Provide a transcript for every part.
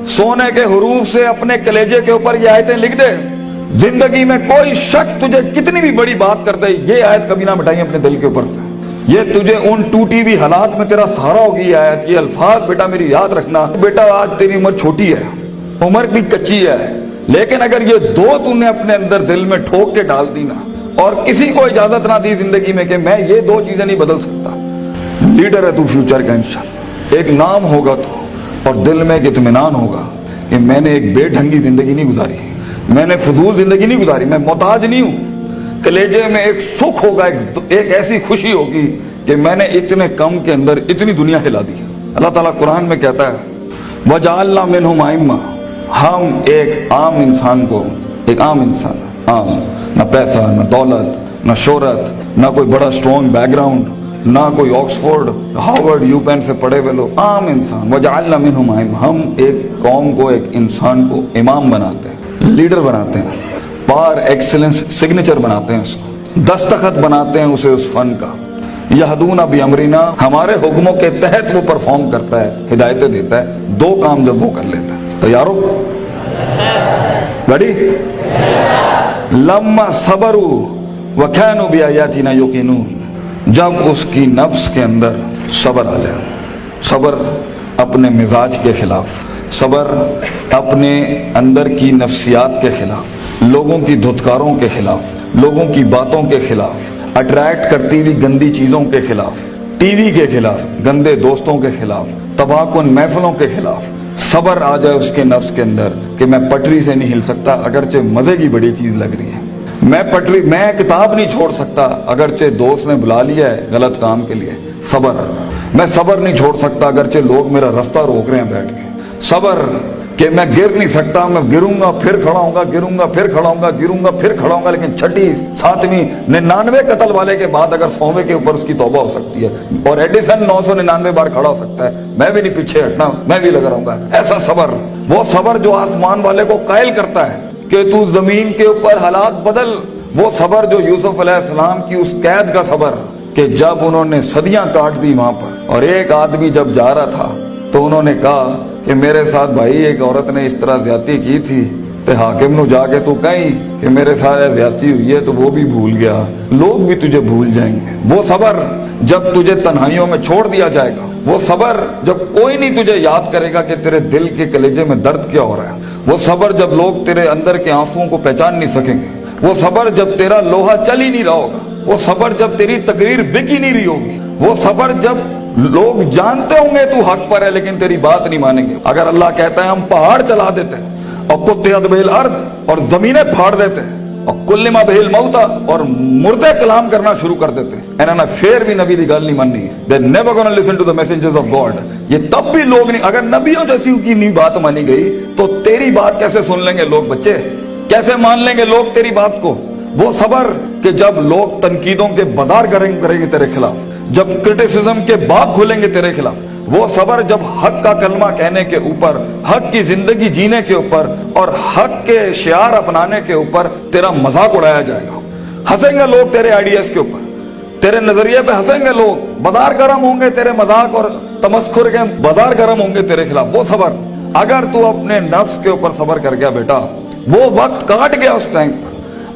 सोने के हरूफ से अपने कलेजे के ऊपर ये आयतें लिख दे। जिंदगी में कोई शख्स तुझे कितनी भी बड़ी बात कर दे, ये आयत कभी ना मिटाई अपने दिल के ऊपर से। ये तुझे उन टूटी हुई हालात में तेरा सहारा होगी ये आयत। ये अल्फाज बेटा मेरी याद रखना। बेटा आज तेरी उम्र छोटी है, उम्र भी कच्ची है, लेकिन अगर ये दो तूने अपने अंदर दिल में ठोक के डाल दी ना, और किसी को इजाजत ना दी जिंदगी में कि मैं ये दो चीजें नहीं बदल सकता, लीडर है तू फ्यूचर का इंशाल्लाह। एक नाम होगा तो और दिल में एक इत्मीनान होगा कि मैंने एक बेढंगी जिंदगी नहीं गुजारी, मैंने फजूल जिंदगी नहीं गुजारी, मैं मोहताज नहीं हूं। कलेजे में एक सुख होगा, एक ऐसी खुशी होगी कि मैंने इतने कम के अंदर इतनी दुनिया हिला दी। अल्लाह ताला कुरान में कहता है वजअलना मिनहुम अइम्मा, हम एक आम इंसान को, एक आम इंसान, आम, ना पैसा ना दौलत ना शोहरत ना कोई बड़ा स्ट्रॉन्ग बैकग्राउंड ना कोई ऑक्सफोर्ड हार्वर्ड यूपेन से पढ़े हुए लोग, आम इंसान। वजअलना मिनहुम अइम्मा, हम एक कौम को, एक इंसान को इमाम बनाते हैं, लीडर बनाते हैं, पार एक्सीलेंस सिग्नेचर बनाते हैं उसको, दस्तखत बनाते हैं उसे उस फन का। यहदूना बिअमरिना, हमारे हुक्मों के तहत वो परफॉर्म करता है, हिदायतें देता है। दो काम जब वो कर लेता है, तैयार हो? रेडी? लम्मा सबरू व कानू बिआयातिना युकिनून, जब उसकी नफ्स के अंदर सबर आ जाए, सबर अपने मिजाज के खिलाफ, सबर अपने अंदर की नफ्सियात के खिलाफ, लोगों की धुतकारों के खिलाफ, लोगों की बातों के खिलाफ, अट्रैक्ट करती हुई गंदी चीजों के खिलाफ, टीवी के खिलाफ, गंदे दोस्तों के खिलाफ, तबाहकुन महफिलों के खिलाफ सबर आ जाए उसके नफ्स के अंदर कि मैं पटरी से नहीं हिल सकता अगरचे मजे की बड़ी चीज लग रही है, मैं किताब नहीं छोड़ सकता अगरचे दोस्त ने बुला लिया है गलत काम के लिए, सबर। मैं सबर नहीं छोड़ सकता अगरचे लोग मेरा रास्ता रोक रहे हैं बैठ के, सबर कि मैं गिर नहीं सकता, मैं गिरूंगा फिर खड़ा होऊंगा, गिरूंगा फिर खड़ा होऊंगा, गिरूंगा फिर खड़ा होऊंगा, लेकिन छठी 7वीं 99 कत्ल वाले के बाद अगर 100वें के ऊपर उसकी तौबा हो सकती है, और एडिसन 999 बार खड़ा हो सकता है, मैं भी नहीं पीछे हटना, मैं भी लगा रहूंगा। ऐसा सबर, वो सबर जो आसमान वाले को कायल करता है कि तू जमीन के ऊपर हालात बदल, वो सबर जो यूसुफ अलैहिस्सलाम की उस कैद का सबर कि जब उन्होंने सदियां काट दी वहां पर, और एक आदमी जब जा रहा था तो उन्होंने कहा कि मेरे साथ भाई एक औरत ने इस तरह ज्यादती की थी, तो हाकिम नु जाके तू कहीं कि मेरे साथ ज्यादती हुई है, तो वो भी भूल गया, लोग भी तुझे भूल जाएंगे। वो सबर जब तुझे तन्हाइयों में छोड़ दिया जाएगा, वो सबर जब कोई नहीं तुझे याद करेगा कि तेरे दिल के कलेजे में दर्द क्या हो रहा है, वो सबर जब लोग तेरे अंदर के आंसुओं को पहचान नहीं सकेंगे, वो सबर जब तेरा लोहा चल ही नहीं रहा होगा, वो सबर जब तेरी तकरीर बिक ही नहीं रही होगी, वो सबर जब लोग जानते होंगे तू हक पर है लेकिन तेरी बात नहीं मानेंगे। अगर अल्लाह कहता है हम पहाड़ चला देते हैं और कुत्तेहत बिल अर्द, और जमीनें फाड़ देते हैं, और कुल्लिमा बिल मौता, और मुर्दे कलाम करना शुरू कर देते हैं, इन्होंने फिर भी नबी की गल नहीं माननी, they never gonna listen to the messengers of God. ये तब भी लोग नहीं, अगर नबियों जैसी की नहीं बात मानी गई तो तेरी बात कैसे सुन लेंगे लोग? बच्चे कैसे मान लेंगे लोग तेरी बात को? वो सबर कि जब लोग तनकीदों के बाजार करेंगे तेरे खिलाफ, जब क्रिटिसिज्म के बाग खुलेंगे तेरे खिलाफ, वो सबर जब हक का कलमा कहने के ऊपर, हक की जिंदगी जीने के ऊपर और हक के शियार अपनाने के ऊपर तेरा मजाक उड़ाया जाएगा। हंसेंगे लोग तेरे आइडियाज के ऊपर, तेरे नजरिए पे हंसेंगे लोग, बाजार गर्म होंगे तेरे मजाक और तमस्खुर के बाजार गर्म होंगे तेरे खिलाफ। वो सबर, अगर तू अपने नफ्स के ऊपर सबर कर गया बेटा, वो वक्त काट गया उस टाइम पर।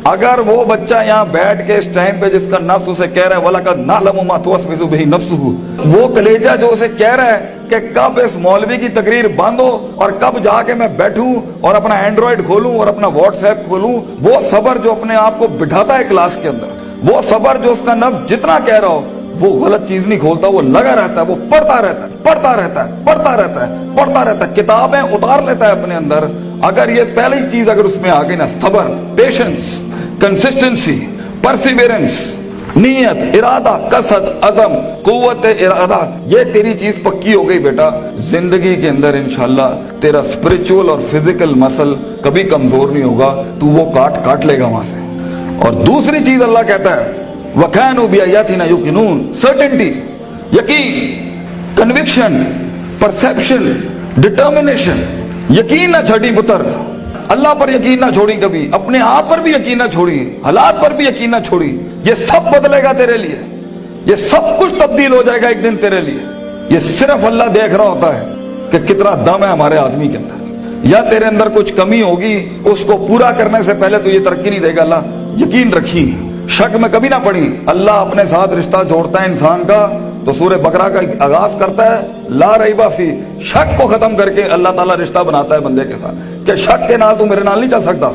अगर वो बच्चा यहाँ बैठ के इस टाइम पे जिसका नफ्स उसे कह रहा है वलकद नअलमु मा तुवस्विसु बिही नफ्सुहु, वो कलेजा जो उसे कह रहा है कि कब इस मौलवी की तकरीर बंद हो और कब जाके मैं बैठूं और अपना एंड्रॉइड खोलूं और अपना व्हाट्सएप खोलूं, वो सबर जो अपने आप को बिठाता है क्लास के अंदर, वो सबर जो उसका नफ्स जितना कह रहा हो वो गलत चीज नहीं खोलता, वो लगा रहता है, वो पढ़ता रहता है, पढ़ता रहता है, पढ़ता रहता है, पढ़ता रहता है, किताबें उतार लेता है अपने अंदर। अगर ये पहली चीज अगर उसमें आ गई ना, सबर, पेशेंस, कंसिस्टेंसी, परसिवेरेंस, नीयत, इरादा, कसद, अज़म, कुव्वत इरादा, ये तेरी चीज पक्की हो गई बेटा, जिंदगी के अंदर इंशाल्लाह तेरा स्पिरिचुअल और फिजिकल मसल कभी कमजोर नहीं होगा, तू वो काट लेगा वहां से। और दूसरी चीज अल्लाह कहता है वकानु बिआयातिना युकिनून, सर्टेनिटी, यकीन, कन्विक्शन, परसेप्शन, डिटर्मिनेशन, यकीन ना छड़ी पुत्र, अल्लाह पर यकीन ना छोड़ी कभी, अपने आप पर भी यकीन ना छोड़ी, हालात पर भी यकीन ना छोड़ी। ये सब बदलेगा तेरे लिए, ये सब कुछ तब्दील हो जाएगा एक दिन तेरे लिए। ये सिर्फ अल्लाह देख रहा होता है कि कितना दम है हमारे आदमी के अंदर, یا تیرے اندر کچھ کمی ہوگی، اس کو پورا کرنے سے پہلے تو یہ ترقی نہیں دے گا اللہ، یقین رکھی۔ شک میں کبھی نہ پڑی، اللہ اپنے ساتھ رشتہ جوڑتا ہے انسان کا تو سورہ بقرہ کا آغاز کرتا ہے لا ریب فی، شک کو ختم کر کے اللہ تعالیٰ رشتہ بناتا ہے بندے کے ساتھ کہ شک کے نال تو میرے نال نہیں چل سکتا،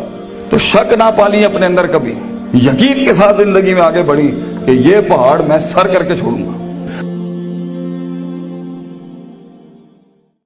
تو شک نہ پالی اپنے اندر کبھی، یقین کے ساتھ زندگی میں آگے بڑھی کہ یہ پہاڑ میں سر کر کے چھوڑوں گا۔